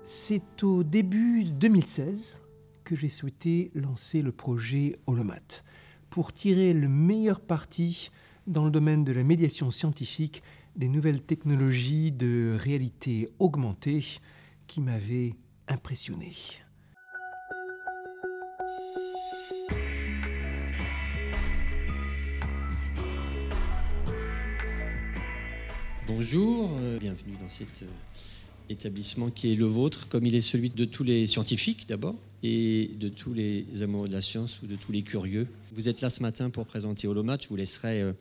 C'est au début 2016 que j'ai souhaité lancer le projet Holomat pour tirer le meilleur parti dans le domaine de la médiation scientifique des nouvelles technologies de réalité augmentée qui m'avaient impressionné. Bonjour, bienvenue dans cet établissement qui est le vôtre, comme il est celui de tous les scientifiques d'abord, et de tous les amoureux de la science ou de tous les curieux. Vous êtes là ce matin pour présenter Holomat, je vous laisserai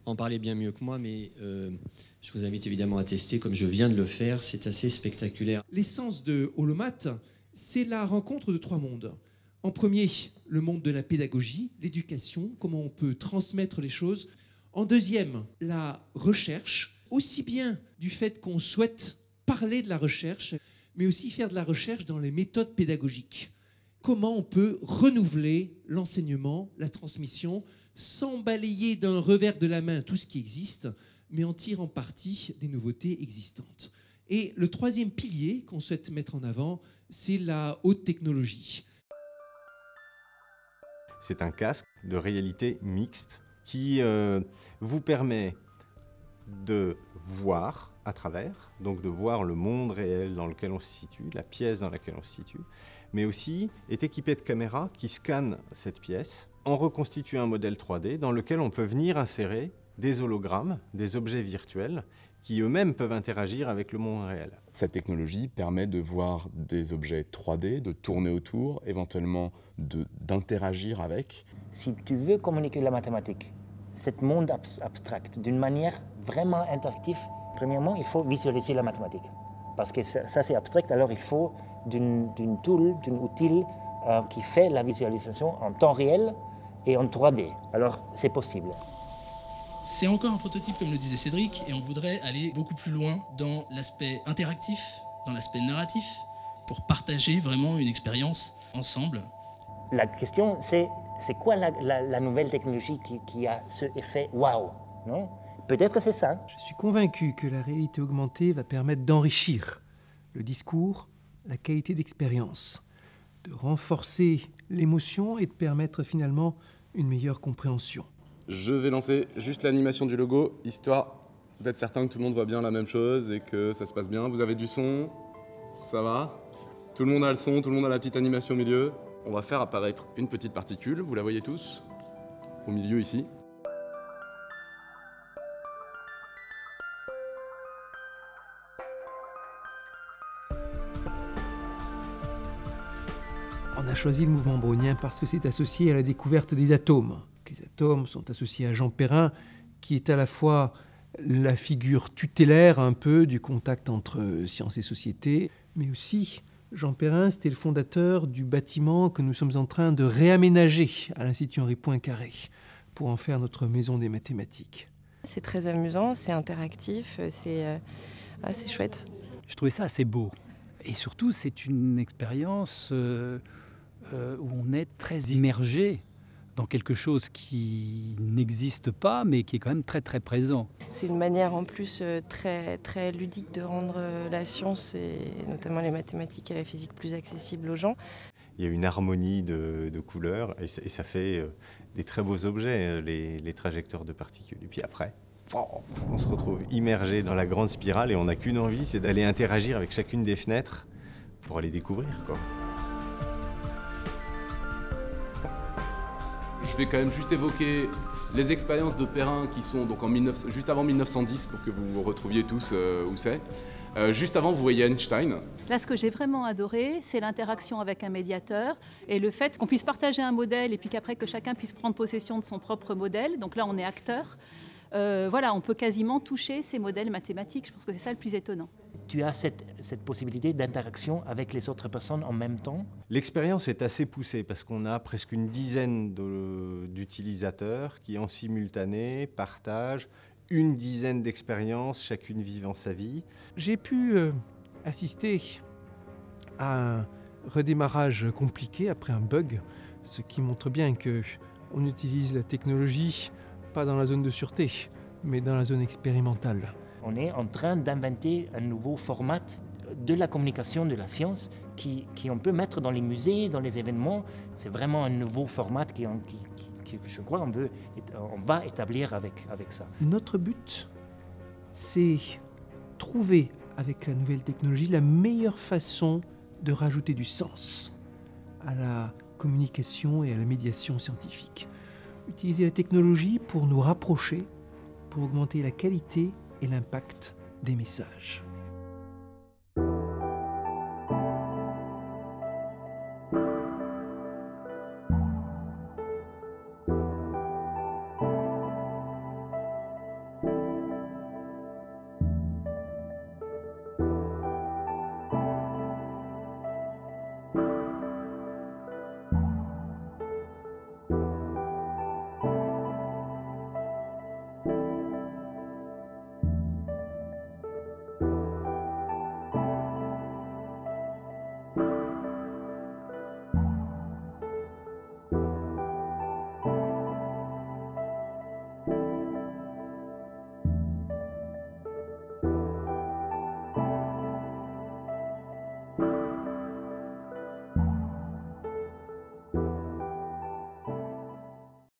en parler bien mieux que moi, mais je vous invite évidemment à tester, comme je viens de le faire, c'est assez spectaculaire. L'essence de Holomat, c'est la rencontre de trois mondes. En premier, le monde de la pédagogie, l'éducation, comment on peut transmettre les choses. En deuxième, la recherche, aussi bien du fait qu'on souhaite parler de la recherche, mais aussi faire de la recherche dans les méthodes pédagogiques. Comment on peut renouveler l'enseignement, la transmission, sans balayer d'un revers de la main tout ce qui existe, mais en tirant parti des nouveautés existantes. Et le troisième pilier qu'on souhaite mettre en avant, c'est la haute technologie. C'est un casque de réalité mixte qui vous permet de voir à travers, donc de voir le monde réel dans lequel on se situe, la pièce dans laquelle on se situe, mais aussi est équipé de caméras qui scannent cette pièce en reconstituant un modèle 3D dans lequel on peut venir insérer des hologrammes, des objets virtuels qui eux-mêmes peuvent interagir avec le monde réel. Cette technologie permet de voir des objets 3D, de tourner autour, éventuellement d'interagir avec. Si tu veux communiquer la mathématique, ce monde abstract, d'une manière vraiment interactive, premièrement, il faut visualiser la mathématique. Parce que ça c'est abstract, alors il faut d'une tool, d'un outil qui fait la visualisation en temps réel et en 3D. Alors c'est possible. C'est encore un prototype, comme le disait Cédric, et on voudrait aller beaucoup plus loin dans l'aspect interactif, dans l'aspect narratif, pour partager vraiment une expérience ensemble. La question, c'est quoi la nouvelle technologie qui a ce effet waouh, non ? Peut-être que c'est ça. Je suis convaincu que la réalité augmentée va permettre d'enrichir le discours, la qualité d'expérience, de renforcer l'émotion et de permettre finalement une meilleure compréhension. Je vais lancer juste l'animation du logo, histoire d'être certain que tout le monde voit bien la même chose et que ça se passe bien. Vous avez du son, ça va. Tout le monde a le son, tout le monde a la petite animation au milieu. On va faire apparaître une petite particule, vous la voyez tous, au milieu ici. On a choisi le mouvement brownien parce que c'est associé à la découverte des atomes. Les atomes sont associés à Jean Perrin, qui est à la fois la figure tutélaire un peu du contact entre science et société, mais aussi Jean Perrin, c'était le fondateur du bâtiment que nous sommes en train de réaménager à l'Institut Henri Poincaré pour en faire notre maison des mathématiques. C'est très amusant, c'est interactif, c'est chouette. Je trouvais ça assez beau. Et surtout, c'est une expérience où on est très immergé dans quelque chose qui n'existe pas, mais qui est quand même très très présent. C'est une manière en plus très, très ludique de rendre la science, et notamment les mathématiques et la physique, plus accessibles aux gens. Il y a une harmonie de couleurs et ça fait des très beaux objets, les trajectoires de particules. Et puis après, on se retrouve immergé dans la grande spirale et on n'a qu'une envie, c'est d'aller interagir avec chacune des fenêtres pour aller découvrir, quoi. Je vais quand même juste évoquer les expériences de Perrin qui sont donc juste avant 1910 pour que vous retrouviez tous où c'est. Juste avant, vous voyez Einstein. Là, ce que j'ai vraiment adoré, c'est l'interaction avec un médiateur et le fait qu'on puisse partager un modèle et puis qu'après que chacun puisse prendre possession de son propre modèle. Donc là, on est acteur. Voilà, on peut quasiment toucher ces modèles mathématiques. Je pense que c'est ça le plus étonnant. Tu as cette possibilité d'interaction avec les autres personnes en même temps. L'expérience est assez poussée parce qu'on a presque une dizaine d'utilisateurs qui en simultané partagent une dizaine d'expériences, chacune vivant sa vie. J'ai pu assister à un redémarrage compliqué après un bug, ce qui montre bien que On utilise la technologie, pas dans la zone de sûreté, mais dans la zone expérimentale. On est en train d'inventer un nouveau format de la communication de la science qui on peut mettre dans les musées, dans les événements. C'est vraiment un nouveau format que je crois on va établir avec ça. Notre but, c'est trouver avec la nouvelle technologie la meilleure façon de rajouter du sens à la communication et à la médiation scientifique. Utiliser la technologie pour nous rapprocher, pour augmenter la qualité et l'impact des messages.